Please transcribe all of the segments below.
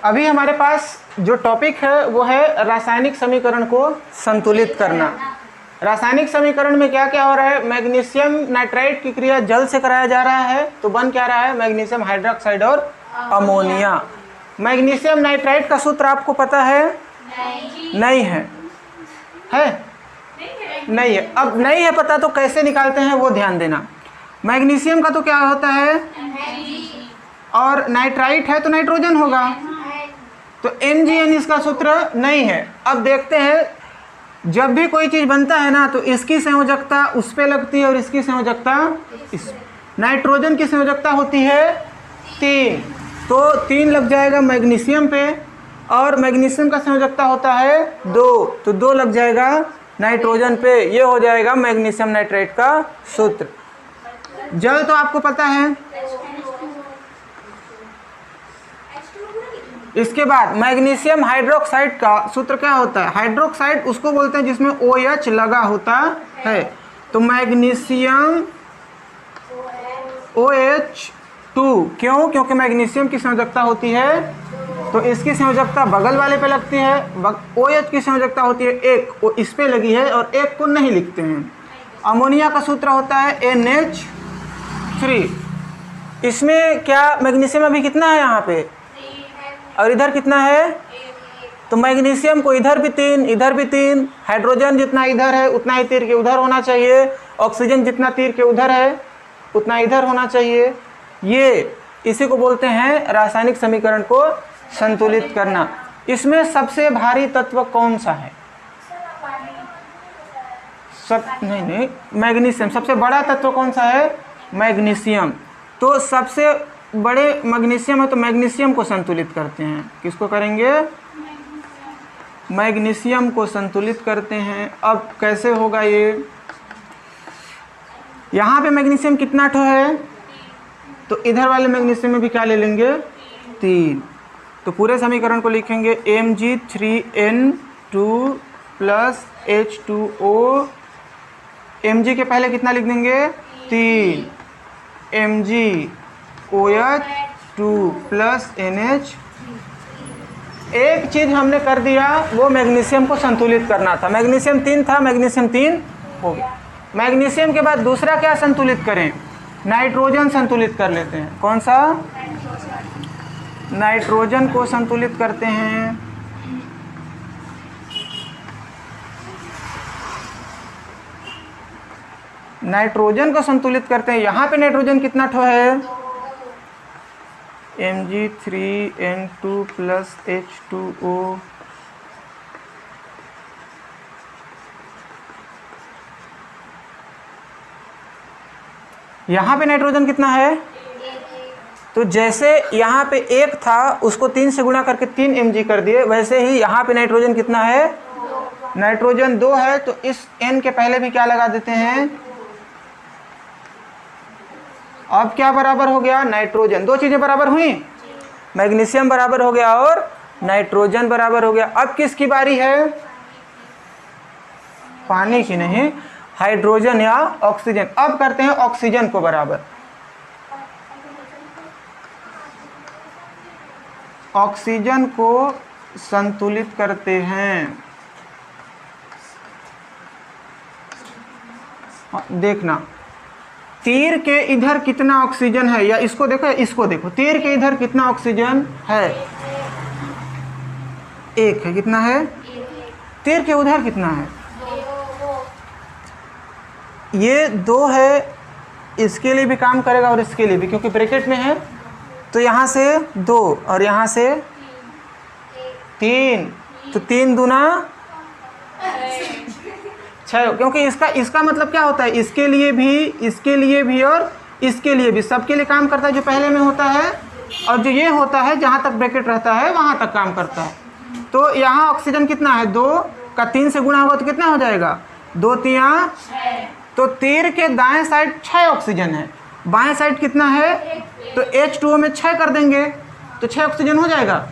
अभी हमारे पास जो टॉपिक है वो है रासायनिक समीकरण को संतुलित करना। रासायनिक समीकरण में क्या क्या हो रहा है, मैग्नीशियम नाइट्राइड की क्रिया जल से कराया जा रहा है तो बन क्या रहा है, मैग्नीशियम हाइड्रोक्साइड और अमोनिया। मैग्नीशियम नाइट्राइड का सूत्र आपको पता है? नहीं है। नहीं है। अब नहीं है पता तो कैसे निकालते हैं वो ध्यान देना। मैग्नीशियम का तो क्या होता है, और नाइट्राइट है तो नाइट्रोजन होगा, तो NGN इसका सूत्र नहीं है। अब देखते हैं, जब भी कोई चीज़ बनता है ना तो इसकी संयोजकता उस पे लगती है और इसकी संयोजकता इस। नाइट्रोजन की संयोजकता होती है 3, तो 3 लग जाएगा मैग्नीशियम पे, और मैग्नीशियम का संयोजकता होता है 2, तो 2 लग जाएगा नाइट्रोजन पे। ये हो जाएगा मैग्नीशियम नाइट्रेट का सूत्र। जल तो आपको पता है। इसके बाद मैग्नीशियम हाइड्रोक्साइड का सूत्र क्या होता है? हाइड्रोक्साइड उसको बोलते हैं जिसमें OH लगा होता है, तो मैग्नीशियम OH2। क्यों? क्योंकि मैग्नीशियम की संयोजकता होती है, तो इसकी संयोजकता बगल वाले पे लगती है। OH की संयोजकता होती है 1, वो इस पे लगी है और 1 को नहीं लिखते हैं। अमोनिया का सूत्र होता है NH3। इसमें क्या मैग्नीशियम अभी कितना है यहाँ पे, और इधर कितना है? तो मैग्नीशियम को इधर भी 3, इधर भी 3। हाइड्रोजन जितना इधर है उतना ही तीर के उधर होना चाहिए। ऑक्सीजन जितना तीर के उधर है उतना इधर होना चाहिए। ये इसी को बोलते हैं रासायनिक समीकरण को संतुलित करना। इसमें सबसे भारी तत्व कौन सा है? नहीं, मैग्नीशियम। सबसे बड़ा तत्व कौन सा है? मैग्नीशियम। तो सबसे बड़े मैग्नीशियम है, तो मैग्नीशियम को संतुलित करते हैं। किसको करेंगे? मैग्नीशियम को संतुलित करते हैं। अब कैसे होगा ये? यहाँ पे मैग्नीशियम कितना ठो है, तो इधर वाले मैग्नीशियम में भी क्या ले लेंगे? 3। तो पूरे समीकरण को लिखेंगे Mg3N2 प्लस H2O। Mg के पहले कितना लिख देंगे? 3 MgOH2 प्लस NH। एक चीज़ हमने कर दिया, वो मैग्नीशियम को संतुलित करना था। मैग्नीशियम 3 था, मैग्नीशियम 3 हो गया। मैग्नीशियम के बाद दूसरा क्या संतुलित करें? नाइट्रोजन संतुलित कर लेते हैं। कौन सा? नाइट्रोजन को संतुलित करते हैं। नाइट्रोजन को संतुलित करते हैं। यहाँ पे नाइट्रोजन कितना ठो है? Mg3N2 plus H2O। यहाँ पे नाइट्रोजन कितना है? तो जैसे यहाँ पे 1 था उसको 3 से गुणा करके 3 Mg कर दिए, वैसे ही यहाँ पे नाइट्रोजन कितना है? नाइट्रोजन 2 है, तो इस N के पहले भी क्या लगा देते हैं? अब क्या बराबर हो गया? नाइट्रोजन। 2 चीज़ें बराबर हुई, मैग्नीशियम बराबर हो गया और नाइट्रोजन बराबर हो गया। अब किसकी बारी है? पानी की नहीं, हाइड्रोजन या ऑक्सीजन। अब करते हैं ऑक्सीजन को बराबर। ऑक्सीजन को संतुलित करते हैं। देखना, तीर के इधर कितना ऑक्सीजन है, या इसको देखो, इसको देखो। तीर के इधर कितना ऑक्सीजन है? 1 है। कितना है? तीर के उधर कितना है? ये 2 है। इसके लिए भी काम करेगा और इसके लिए भी, क्योंकि ब्रैकेट में है। तो यहाँ से 2 और यहाँ से 3, तो 3 दूना 6, क्योंकि इसका मतलब क्या होता है? इसके लिए भी और इसके लिए भी, सबके लिए काम करता है। जो पहले में होता है और जो ये होता है, जहाँ तक ब्रैकेट रहता है वहाँ तक काम करता है। तो यहाँ ऑक्सीजन कितना है? 2 का 3 से गुणा होगा तो कितना हो जाएगा? 2 3 6। तो तीर के दाएं साइड 6 ऑक्सीजन है, बाएं साइड कितना है? तो H2O में 6 कर देंगे तो 6 ऑक्सीजन हो जाएगा।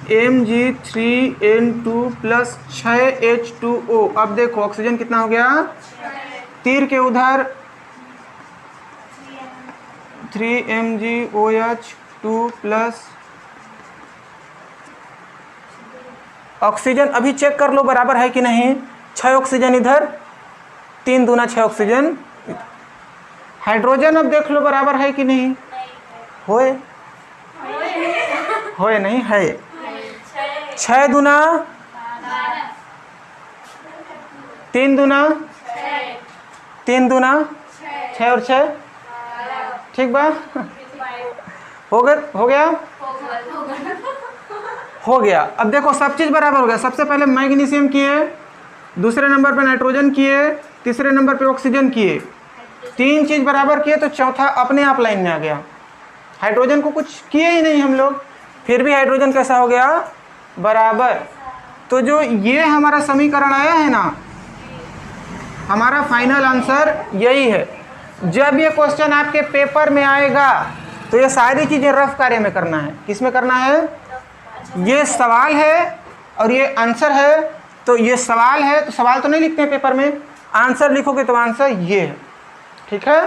Mg3N2 plus 6 H2O। अब देखो ऑक्सीजन कितना हो गया? तीर के उधर 3 MgOH 2 प्लस ऑक्सीजन, अभी चेक कर लो बराबर है कि नहीं। 6 ऑक्सीजन इधर, 3 दूना 6 ऑक्सीजन। हाइड्रोजन अब देख लो बराबर है कि नहीं। होए होए नहीं है। 6 दूना 3 दूना 3 दूना 6 और 6, ठीक बा। हो गया हो गया। अब देखो सब चीज़ बराबर हो गया। सबसे पहले मैग्नीशियम किए, दूसरे नंबर पे नाइट्रोजन किए, तीसरे नंबर पे ऑक्सीजन किए। 3 चीज़ बराबर किए तो चौथा अपने आप लाइन में आ गया। हाइड्रोजन को कुछ किए ही नहीं हम लोग, फिर भी हाइड्रोजन कैसा हो गया, बराबर। तो जो ये हमारा समीकरण आया है ना, हमारा फाइनल आंसर यही है। जब ये क्वेश्चन आपके पेपर में आएगा तो ये सारी चीज़ें रफ कार्य में करना है। किस में करना है? ये सवाल है और ये आंसर है। तो ये सवाल है तो सवाल तो नहीं लिखते हैं पेपर में, आंसर लिखोगे तो आंसर ये है, ठीक है।